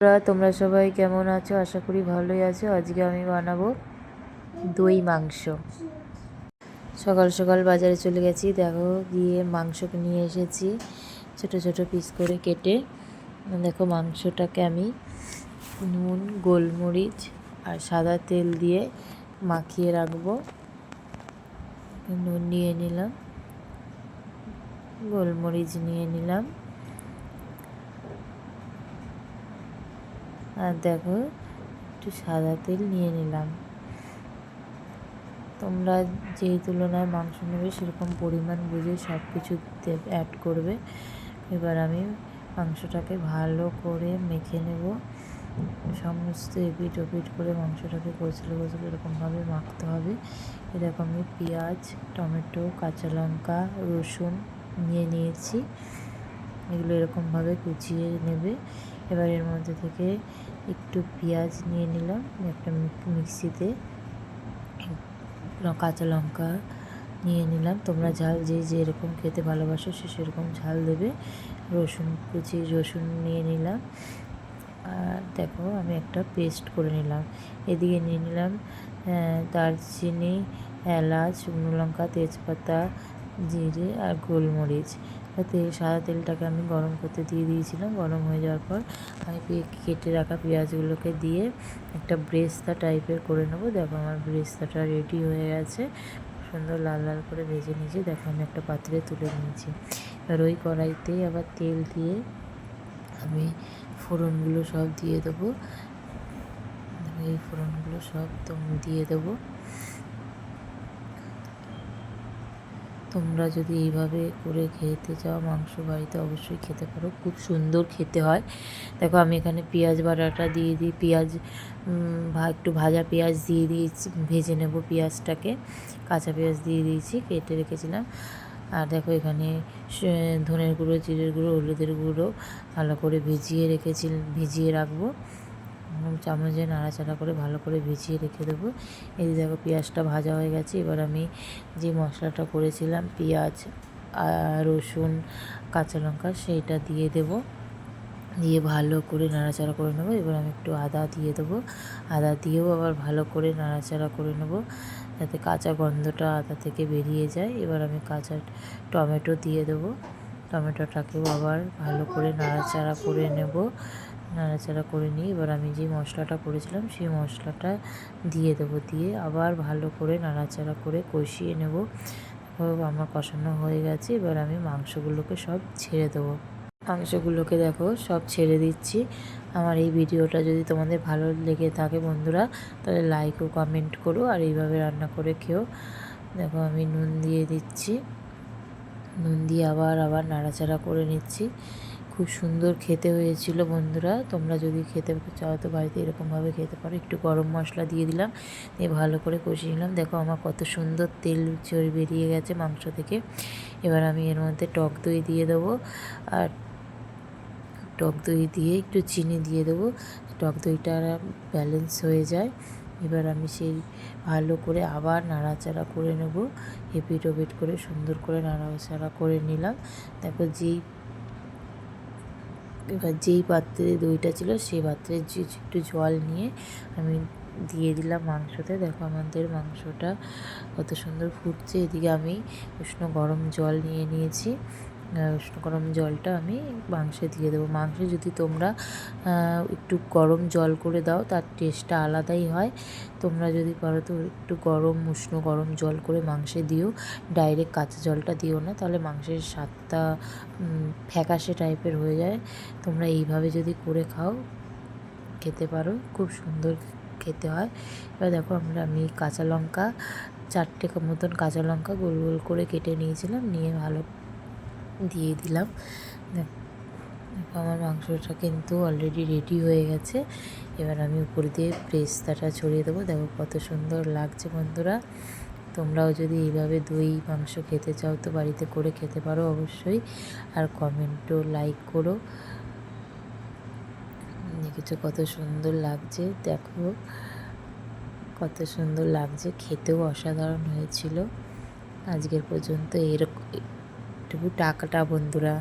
তোমরা সবাই কেমন আছো? আশা করি ভালোই আছো। আজকে আমি বানাবো দই মাংস। সকাল সকাল বাজারে চলে গেছি, দেখো গিয়ে মাংসকে নিয়ে এসেছি ছোট ছোট পিস করে কেটে। দেখো মাংসটাকে আমি নুন, গোলমরিচ আর সাদা তেল দিয়ে মাখিয়ে রাখবো। নুন নিয়ে নিলাম, গোলমরিচ নিয়ে নিলাম, আর দেখো একটু সাদা তেল নিয়ে নিলাম। তোমরা যেই তুলনায় মাংস নেবে সেরকম পরিমাণ বুঝে সব কিছু অ্যাড করবে। এবার আমি মাংসটাকে ভালো করে মেখে নেব। সমস্ত এপিট ওপিট করে মাংসটাকে কচলে কচলে এরকমভাবে মাখতে হবে। এরকম আমি পেঁয়াজ, টমেটো, কাঁচা লঙ্কা, রসুন নিয়ে নিয়েছি। এগুলো এরকমভাবে কুচিয়ে নেবে। এবার এর মধ্যে থেকে একটু পেঁয়াজ নিয়ে নিলাম, একটা মিক্সিতে কাঁচা লঙ্কা নিয়ে নিলাম। তোমরা ঝাল যে যেরকম খেতে ভালোবাসো সে সেরকম ঝাল দেবে। রসুন কুচি রসুন নিয়ে নিলাম। আর দেখো আমি একটা পেস্ট করে নিলাম। এদিকে নিয়ে নিলাম দারচিনি, এলাচ, শুকনো লঙ্কা, তেজপাতা, জিরে আর গোলমরিচ। সাদা তেলটাকে আমি গরম করতে দিয়ে দিয়েছিলাম। গরম হয়ে যাওয়ার পর আমি কেটে রাখা পেঁয়াজগুলোকে দিয়ে একটা ব্রেস্তা টাইপের করে নেবো। দেখো আমার ব্রেস্তাটা রেডি হয়ে গেছে, সুন্দর লাল লাল করে ভেজে নিয়েছি। দেখো আমি একটা পাত্রে তুলে নিয়েছি। এবার ওই কড়াইতেই আবার তেল দিয়ে আমি ফোড়নগুলো সব দিয়ে দেবো। এই ফোড়নগুলো সব দিয়ে দেবো। তোমরা যদি এইভাবে করে খেতে চাও মাংস বাড়িতে অবশ্যই খেতে পারো, খুব সুন্দর খেতে হয়। দেখো আমি এখানে পেঁয়াজ বাটাটা দিয়ে দিই, পেঁয়াজ একটু ভাজা পেঁয়াজ দিয়ে দিয়েছি, ভেজে নেব পেঁয়াজটাকে। কাঁচা পেঁয়াজ দিয়ে দিয়েছি, কেটে রেখেছিলাম। আর দেখো এখানে ধনের গুঁড়ো, জিরের গুঁড়ো, হলুদের গুঁড়ো ভালো করে ভিজিয়ে রাখবো। চামচে নাড়াচাড়া করে ভালো করে ভিজিয়ে রেখে দেবো। এই দেখো পেঁয়াজটা ভাজা হয়ে গেছে। এবার আমি যে মশলাটা করেছিলাম পেঁয়াজ, রসুন, কাঁচা লঙ্কা, সেইটা দিয়ে দেবো। দিয়ে ভালো করে নাড়াচাড়া করে নেবো। এবার আমি একটু আদা দিয়ে দেবো। আদা দিয়েও আবার ভালো করে নাড়াচাড়া করে নেবো যাতে কাঁচা গন্ধটা আদা থেকে বেরিয়ে যায়। এবার আমি কাঁচা টমেটো দিয়ে দেবো। টমেটোটাকেও আবার ভালো করে নাড়াচাড়া করে নেব। নাড়াচাড়া করে নিয়ে এবার আমি যে মশলাটা করেছিলাম সেই মশলাটা দিয়ে দেবো। দিয়ে আবার ভালো করে নাড়াচাড়া করে কষিয়ে নেব। আমার কষানো হয়ে গেছে। এবার আমি মাংসগুলোকে সব ছেড়ে দেবো। মাংসগুলোকে দেখো সব ছেড়ে দিচ্ছি। আমার এই ভিডিওটা যদি তোমাদের ভালো লেগে থাকে বন্ধুরা, তাহলে লাইক ও কমেন্ট করো আর এইভাবে রান্না করে খেও। দেখো আমি নুন দিয়ে দিচ্ছি, নুন দিয়ে আবার নাড়াচাড়া করে নিচ্ছি। খুব সুন্দর খেতে হয়েছিল বন্ধুরা। তোমরা যদি খেতে চাও তো বাড়িতে এরকমভাবে খেতে পারো। একটু গরম মশলা দিয়ে দিলাম, দিয়ে ভালো করে কষিয়ে নিলাম। দেখো আমার কত সুন্দর তেল বেরিয়ে গেছে মাংস থেকে। এবার আমি এর মধ্যে টক দই দিয়ে দেবো। আর টক দই দিয়ে একটু চিনি দিয়ে দেবো, টক দইটা ব্যালেন্স হয়ে যায়। এবার আমি সেই ভালো করে আবার নাড়াচাড়া করে নেব। এপিট ওপিট করে সুন্দর করে নাড়াচাড়া করে নিলাম। তারপর এবার যেই পাত্রে দইটা ছিল সেই পাত্রে একটু জল নিয়ে আমি দিয়ে দিলাম মাংসতে। দেখো আমাদের মাংসটা কত সুন্দর ফুটছে। এদিকে আমি উষ্ণ গরম জল নিয়ে নিয়েছি। উষ্ণ গরম জলটা আমি মাংসে দিয়ে দেবো। মাংসে যদি তোমরা একটু গরম জল করে দাও তার টেস্টটা আলাদাই হয়। তোমরা যদি পারো তো একটু উষ্ণ গরম জল করে মাংসে দিও, ডাইরেক্ট কাঁচা জলটা দিও না, তাহলে মাংসের স্বাদটা ফ্যাকাশে টাইপের হয়ে যায়। তোমরা এইভাবে যদি করে খাও খেতে পারো, খুব সুন্দর খেতে হয়। এবার দেখো আমি কাঁচা লঙ্কা 4টে মতন কাঁচা লঙ্কা গোল গোল করে কেটে নিয়েছিলাম, নিয়ে ভালো দিয়ে দিলাম। দেখো আমার মাংসটা কিন্তু অলরেডি রেডি হয়ে গেছে। এবার আমি উপর দিয়ে পেস্তাটা ছড়িয়ে দেবো। দেখো কত সুন্দর লাগছে বন্ধুরা। তোমরাও যদি এইভাবে দই মাংস খেতে চাও তো বাড়িতে করে খেতে পারো অবশ্যই। আর কমেন্টও লাইক করো। দেখেছো কত সুন্দর লাগছে, দেখো কত সুন্দর লাগছে, খেতেও অসাধারণ হয়েছিল। আজকের পর্যন্ত এরকম টাকাটা বন্ধুরা।